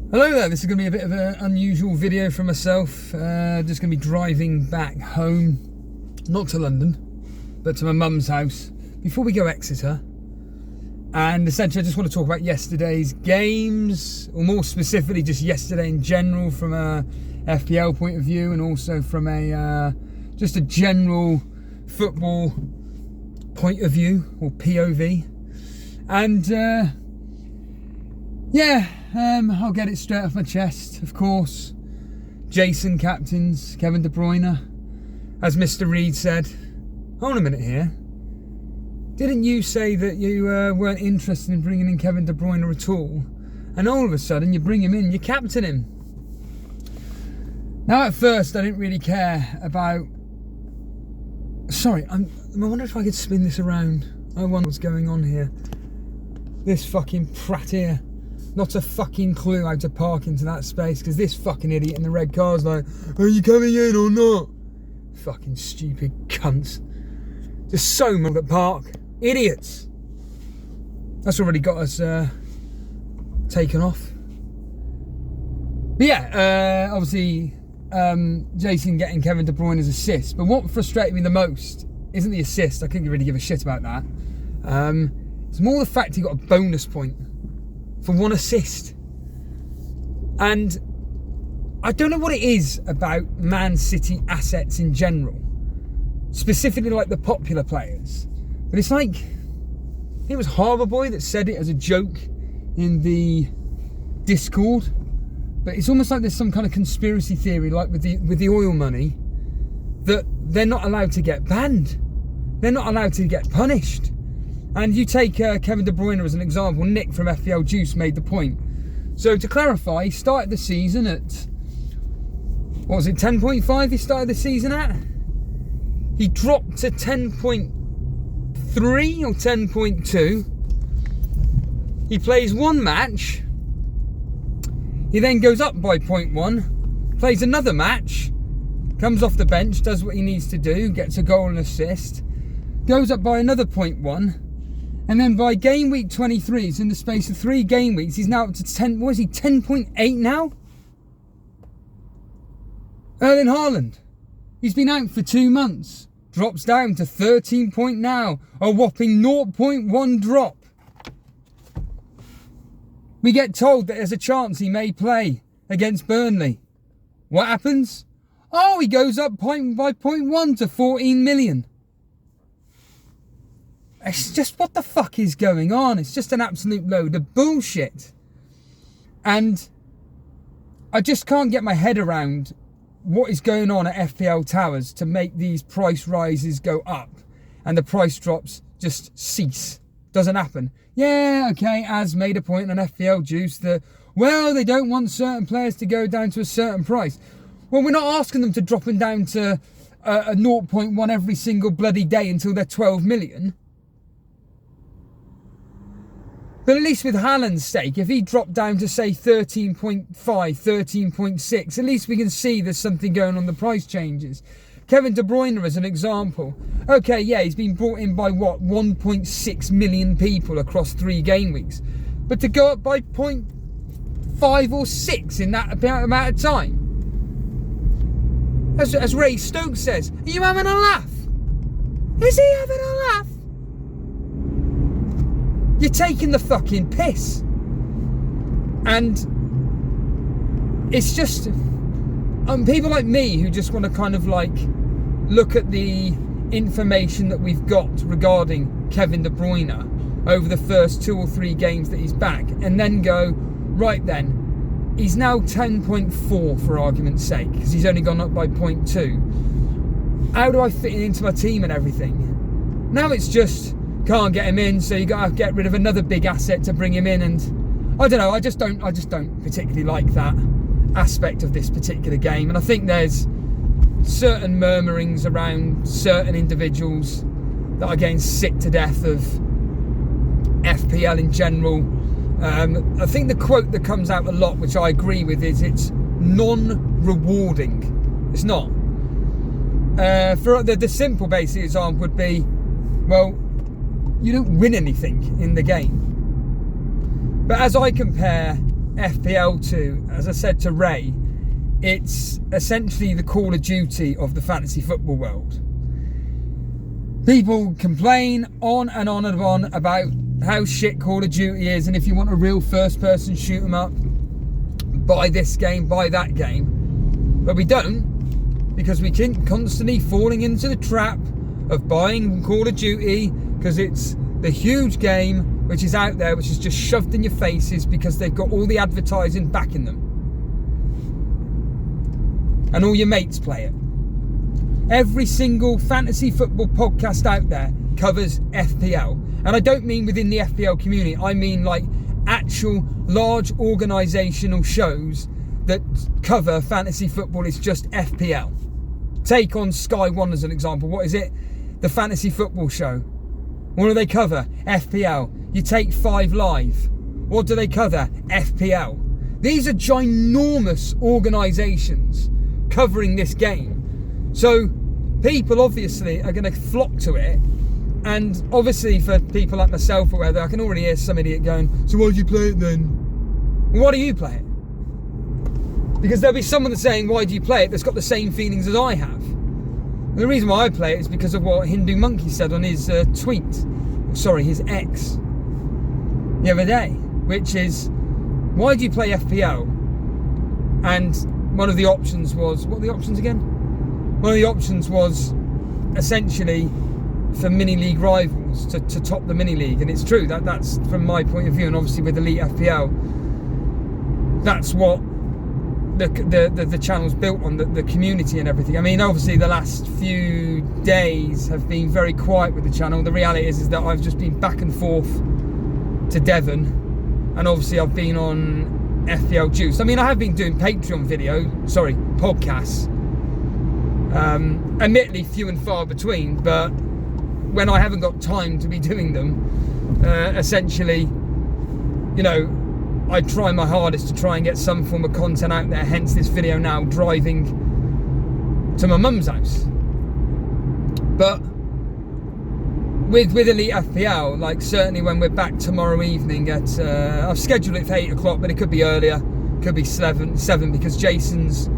Hello there, this is going to be a bit of an unusual video for myself. Just going to be driving back home, not to London, but to my mum's house before we go Exeter. And essentially I just want to talk about yesterday's games, or more specifically just yesterday in general from a FPL point of view, and also from a just a general football point of view, or POV. And I'll get it straight off my chest. Of course, Jason captains Kevin De Bruyne. As Mr. Reed said, hold on a minute here. Didn't you say that you weren't interested in bringing in Kevin De Bruyne at all? And all of a sudden you bring him in, you captain him. Now at first I didn't really care about... Sorry, I wonder if I could spin this around. I wonder what's going on here. This fucking prat here. Not a fucking clue how to park into that space, because this fucking idiot in the red car's like, are you coming in or not? Fucking stupid cunts. Just so much at park. Idiots. That's already got us taken off. But yeah, obviously Jason getting Kevin De Bruyne's assist. But what frustrated me the most isn't the assist. I couldn't really give a shit about that. It's more the fact he got a bonus point for one assist. And I don't know what it is about Man City assets in general, specifically like the popular players, but it's like, it was Harbour Boy that said it as a joke in the Discord, but it's almost like there's some kind of conspiracy theory, like with the oil money, that they're not allowed to get banned, they're not allowed to get punished. And you take Kevin De Bruyne as an example. Nick from FPL Juice made the point. So to clarify, he started the season at, what was it, 10.5 he started the season at? He dropped to 10.3 or 10.2. He plays one match. He then goes up by 0.1, plays another match, comes off the bench, does what he needs to do, gets a goal and assist, goes up by another 0.1. And then by game week 23, so in the space of 3 game weeks, he's now up to 10, what is he, 10.8 now? Erling Haaland, he's been out for 2 months, drops down to 13 point now, a whopping 0.1 drop. We get told that there's a chance he may play against Burnley. What happens? Oh, he goes up by 0.1 to 14 million. It's just, what the fuck is going on? It's just an absolute load of bullshit. And I just can't get my head around what is going on at FPL Towers to make these price rises go up and the price drops just cease. Doesn't happen. Yeah, okay, Az made a point on FPL Juice that, well, they don't want certain players to go down to a certain price. Well, we're not asking them to drop them down to a 0.1 every single bloody day until they're 12 million. But at least with Haaland's sake, if he dropped down to say 13.5, 13.6, at least we can see there's something going on the price changes. Kevin De Bruyne as an example. Okay, yeah, he's been brought in by what, 1.6 million people across 3 game weeks. But to go up by 0.5 or 6 in that amount of time. As Ray Stokes says, are you having a laugh? Is he having a laugh? You're taking the fucking piss. And it's just people like me who just want to kind of like look at the information that we've got regarding Kevin De Bruyne over the first 2 or 3 games that he's back, and then go, right then, he's now 10.4 for argument's sake, because he's only gone up by 0.2. How do I fit it into my team and everything? Now it's just, can't get him in, so you got to get rid of another big asset to bring him in, and I don't know. I just don't particularly like that aspect of this particular game, and I think there's certain murmurings around certain individuals that are getting sick to death of FPL in general. I think the quote that comes out a lot, which I agree with, is it's non-rewarding. It's not. For the simple basic example would be, well, you don't win anything in the game. But as I compare FPL to, as I said to Ray, it's essentially the Call of Duty of the fantasy football world. People complain on and on and on about how shit Call of Duty is, and if you want a real first-person shoot 'em up, buy this game, buy that game. But we don't, because we keep constantly falling into the trap of buying Call of Duty because it's the huge game which is out there, which is just shoved in your faces because they've got all the advertising backing them. And all your mates play it. Every single fantasy football podcast out there covers FPL. And I don't mean within the FPL community, I mean like actual large organisational shows that cover fantasy football. It's just FPL. Take on Sky One as an example. What is it? The Fantasy Football Show. What do they cover? FPL. You take 5 Live. What do they cover? FPL. These are ginormous organisations covering this game. So people obviously are going to flock to it. And obviously for people like myself or whatever, I can already hear some idiot going, so why do you play it then? Why do you play it? Because there'll be someone that's saying, why do you play it, that's got the same feelings as I have. And the reason why I play it is because of what Hindu Monkey said on his his ex the other day, which is, why do you play FPL? And one of the options was, what are the options again? One of the options was essentially for mini league rivals to top the mini league. And it's true, that's from my point of view, and obviously with Elite FPL, that's what the channel's built on, the community and everything. I mean, obviously the last few days have been very quiet with the channel. The reality is that I've just been back and forth to Devon, and obviously I've been on FPL Juice. I mean, I have been doing Patreon podcasts, admittedly few and far between, but when I haven't got time to be doing them, essentially, you know, I try my hardest to try and get some form of content out there, hence this video now, driving to my mum's house. But with Elite FPL, like certainly when we're back tomorrow evening at, I've scheduled it for 8 o'clock, but it could be earlier, could be 7 because Jason's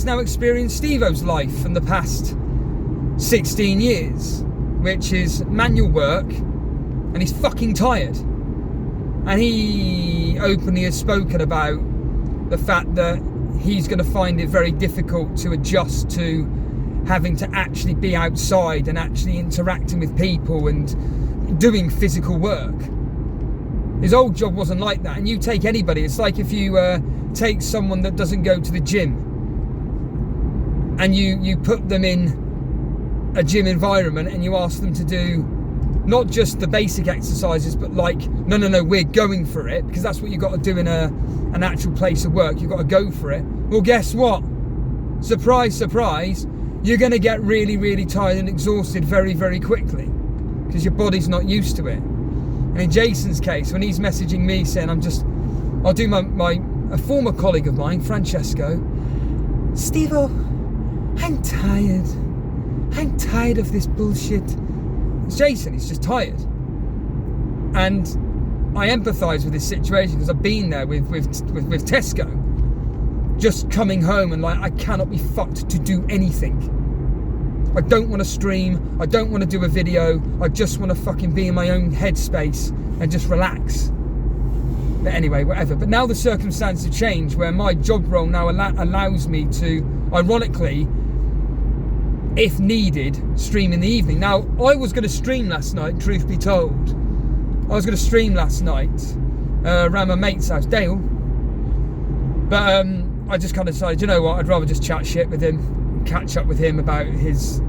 now experienced Steve-O's life from the past 16 years, which is manual work, and he's fucking tired. And he openly has spoken about the fact that he's going to find it very difficult to adjust to having to actually be outside and actually interacting with people and doing physical work. His old job wasn't like that. And you take anybody, it's like if you take someone that doesn't go to the gym and you put them in a gym environment and you ask them to do not just the basic exercises, but like, no, we're going for it, because that's what you've got to do in an actual place of work. You've got to go for it. Well, guess what? Surprise, surprise, you're going to get really, really tired and exhausted very, very quickly because your body's not used to it. And in Jason's case, when he's messaging me saying, I'll do a former colleague of mine, Francesco, Steve-O, I'm tired of this bullshit. It's Jason, he's just tired. And I empathise with this situation because I've been there with Tesco. Just coming home and like, I cannot be fucked to do anything. I don't want to stream, I don't want to do a video, I just want to fucking be in my own headspace and just relax. But anyway, whatever. But now the circumstances have changed where my job role now allows me to, ironically, if needed, stream in the evening. Now, I was going to stream last night, truth be told. I was going to stream last night around my mate's house, Dale. But I just kind of decided, you know what, I'd rather just chat shit with him, catch up with him about his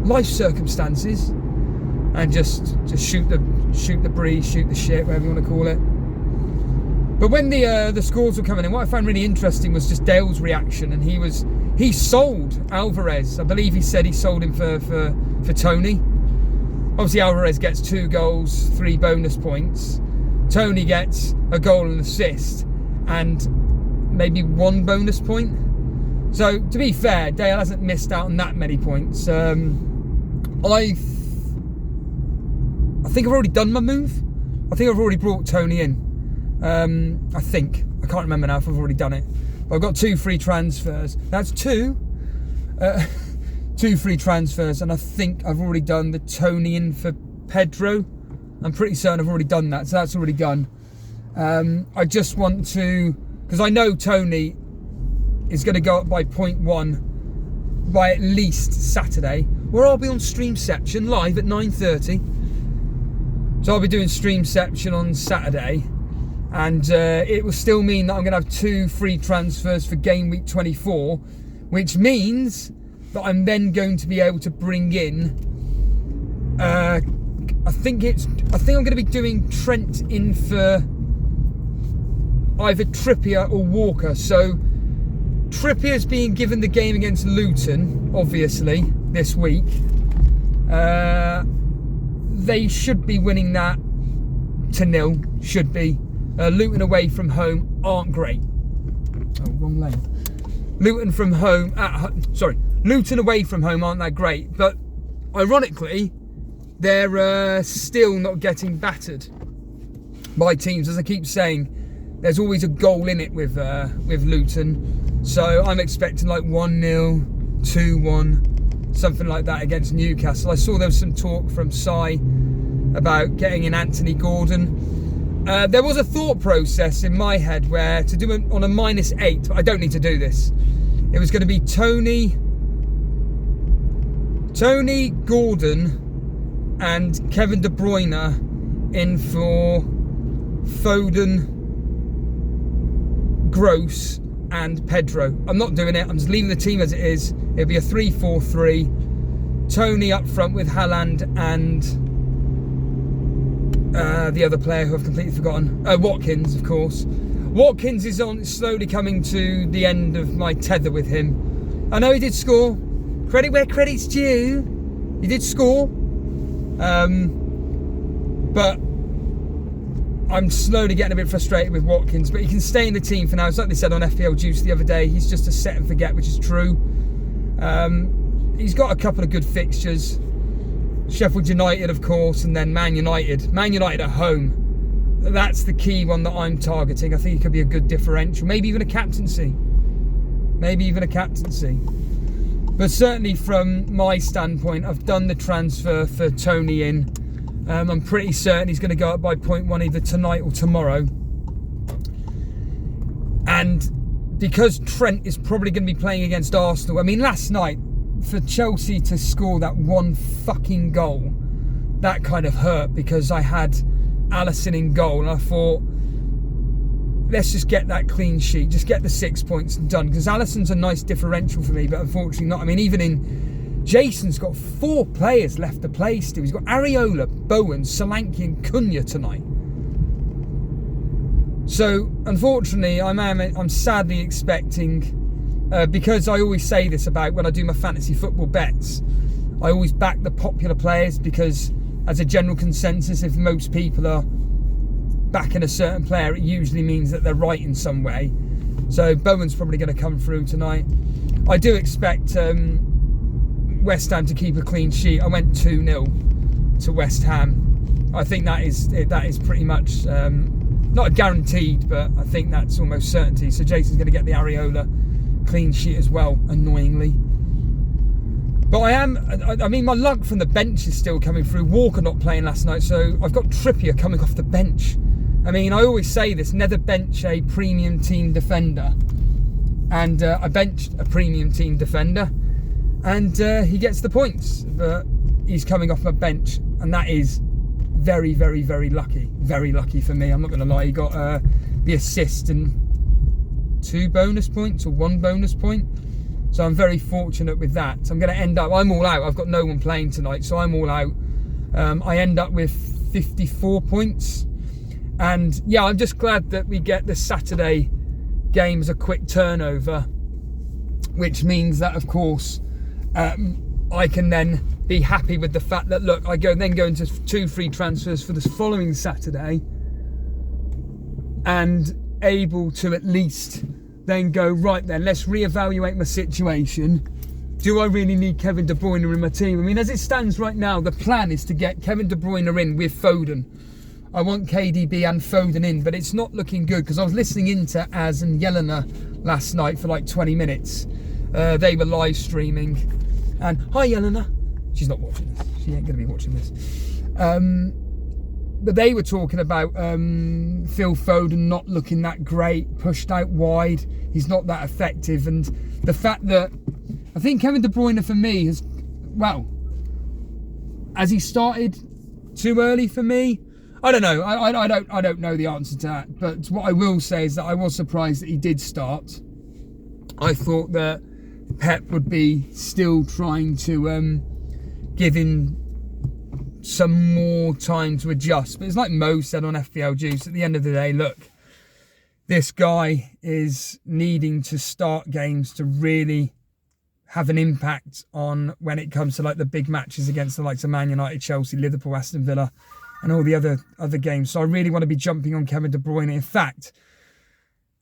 life circumstances, and just shoot the breeze, shoot the shit, whatever you want to call it. But when the scores were coming in, what I found really interesting was just Dale's reaction, and he sold Alvarez. I believe he said he sold him for Tony. Obviously Alvarez gets 2 goals, 3 bonus points. Tony gets a goal and assist and maybe 1 bonus point. So to be fair, Dale hasn't missed out on that many points. I think I've already done my move. I think I've already brought Tony in. I think. I can't remember now if I've already done it. But I've got 2 free transfers. That's 2. 2 free transfers, and I think I've already done the Tony in for Pedro. I'm pretty certain I've already done that, so that's already done. I just want to, because I know Tony is going to go up by 0.1 by at least Saturday, where I'll be on Streamception live at 9:30. So I'll be doing Streamception on Saturday, and it will still mean that I'm going to have 2 free transfers for game week 24, which means that I'm then going to be able to bring in. I think I'm going to be doing Trent in for either Trippier or Walker. So Trippier's being given the game against Luton, obviously, this week. They should be winning that to 0. Should be. Luton away from home aren't great. Oh, wrong lane. Luton away from home aren't that great, but ironically, they're still not getting battered by teams. As I keep saying, there's always a goal in it with Luton. So I'm expecting like 1-0, 2-1, something like that against Newcastle. I saw there was some talk from Si about getting in Anthony Gordon. There was a thought process in my head where to do it on a -8, but I don't need to do this. It was going to be Tony, Gordon, and Kevin De Bruyne in for Foden, Gross, and Pedro. I'm not doing it. I'm just leaving the team as it is. It'll be a 3-4-3. Tony up front with Haaland and the other player who I've completely forgotten. Watkins, of course. Watkins is slowly coming to the end of my tether with him. I know he did score. Credit where credit's due. He did score. But I'm slowly getting a bit frustrated with Watkins, but he can stay in the team for now. It's like they said on FPL Juice the other day, he's just a set and forget, which is true. He's got a couple of good fixtures. Sheffield United, of course, and then Man United. Man United at home. That's the key one that I'm targeting. I think it could be a good differential. Maybe even a captaincy. But certainly from my standpoint, I've done the transfer for Tony in. I'm pretty certain he's going to go up by 0.1 either tonight or tomorrow. And because Trent is probably going to be playing against Arsenal, I mean, last night, for Chelsea to score that one fucking goal, that kind of hurt, because I had Alisson in goal and I thought, let's just get that clean sheet, just get the 6 points done, because Alisson's a nice differential for me, but unfortunately not. I mean, even in Jason's got 4 players left to play still. He's got Areola, Bowen, Solanke and Cunha tonight. So unfortunately I'm sadly expecting, because I always say this about when I do my fantasy football bets, I always back the popular players, because as a general consensus, if most people are backing a certain player, it usually means that they're right in some way. So Bowen's probably going to come through tonight. I do expect West Ham to keep a clean sheet. I went 2-0 to West Ham. I think that is pretty much not guaranteed, but I think that's almost certainty. So Jason's going to get the Areola clean sheet as well, annoyingly. But I mean, my luck from the bench is still coming through. Walker not playing last night, so I've got Trippier coming off the bench. I mean, I always say this, never bench a premium team defender. And I benched a premium team defender, and he gets the points, but he's coming off my bench, and that is very, very, very lucky. Very lucky for me, I'm not going to lie. He got the assist and 2 bonus points or 1 bonus point. So I'm very fortunate with that. I'm going to end up, I'm all out. I've got no one playing tonight, so I'm all out. I end up with 54 points. And yeah, I'm just glad that we get the Saturday game as a quick turnover, which means that, of course, I can then be happy with the fact that, look, I then go into 2 free transfers for this following Saturday, and able to at least then go, right then, let's reevaluate my situation. Do I really need Kevin De Bruyne in my team? I mean, as it stands right now, the plan is to get Kevin De Bruyne in with Foden. I want KDB and Foden in, but it's not looking good because I was listening into Az and Yelena last night for like 20 minutes. They were live streaming. And hi, Yelena. She's not watching this. She ain't going to be watching this. But they were talking about Phil Foden not looking that great, pushed out wide. He's not that effective. And the fact that I think Kevin De Bruyne for me has, well, has he started too early for me? I don't know. I don't know the answer to that. But what I will say is that I was surprised that he did start. I thought that Pep would be still trying to give him some more time to adjust. But it's like Mo said on FPL Juice, at the end of the day, look, this guy is needing to start games to really have an impact on when it comes to like the big matches against the likes of Man United, Chelsea, Liverpool, Aston Villa, and all the other games. So I really want to be jumping on Kevin De Bruyne. In fact,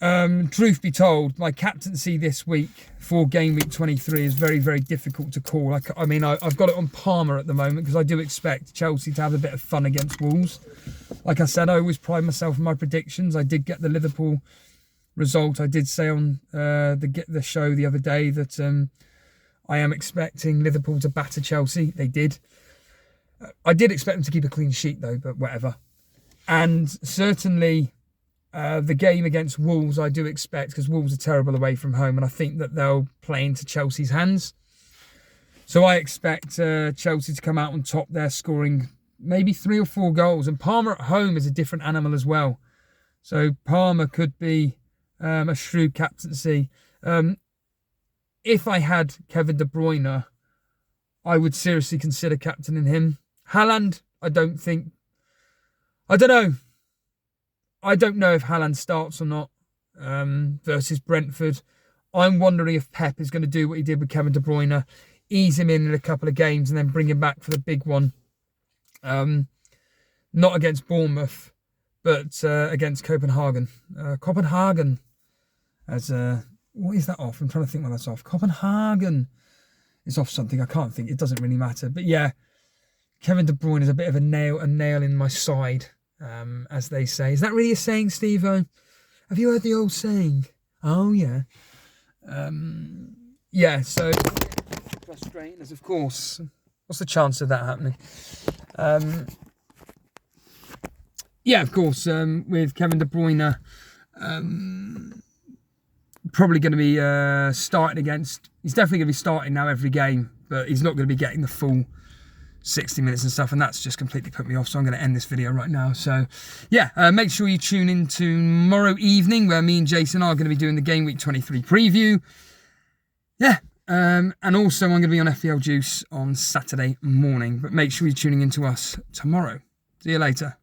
truth be told, my captaincy this week for game week 23 is very, very difficult to call. I mean, I've got it on Palmer at the moment because I do expect Chelsea to have a bit of fun against Wolves. Like I said, I always pride myself on my predictions. I did get the Liverpool result. I did say on the show the other day that I am expecting Liverpool to batter Chelsea. They did. I did expect them to keep a clean sheet though, but whatever. And certainly the game against Wolves I do expect, because Wolves are terrible away from home, and I think that they'll play into Chelsea's hands. So I expect Chelsea to come out on top there, scoring maybe 3 or 4 goals. And Palmer at home is a different animal as well. So Palmer could be a shrewd captaincy. If I had Kevin De Bruyne, I would seriously consider captaining him. Haaland, I don't know. I don't know if Haaland starts or not versus Brentford. I'm wondering if Pep is going to do what he did with Kevin De Bruyne, ease him in a couple of games and then bring him back for the big one. Not against Bournemouth, but against Copenhagen. Copenhagen. What is that off? I'm trying to think when that's off. Copenhagen is off something. I can't think. It doesn't really matter. But yeah, Kevin De Bruyne is a bit of a nail in my side, as they say. Is that really a saying, Steve-O? Have you heard the old saying? Oh, yeah. Yeah, so frustrating as, of course. What's the chance of that happening? Yeah, of course, with Kevin De Bruyne, probably going to be starting against... He's definitely going to be starting now every game, but he's not going to be getting the full 60 minutes and stuff, and that's just completely put me off, so I'm going to end this video right now. So, yeah, make sure you tune in tomorrow evening, where me and Jason are going to be doing the Game Week 23 preview. Yeah, and also I'm going to be on FPL Juice on Saturday morning, but make sure you're tuning in to us tomorrow. See you later.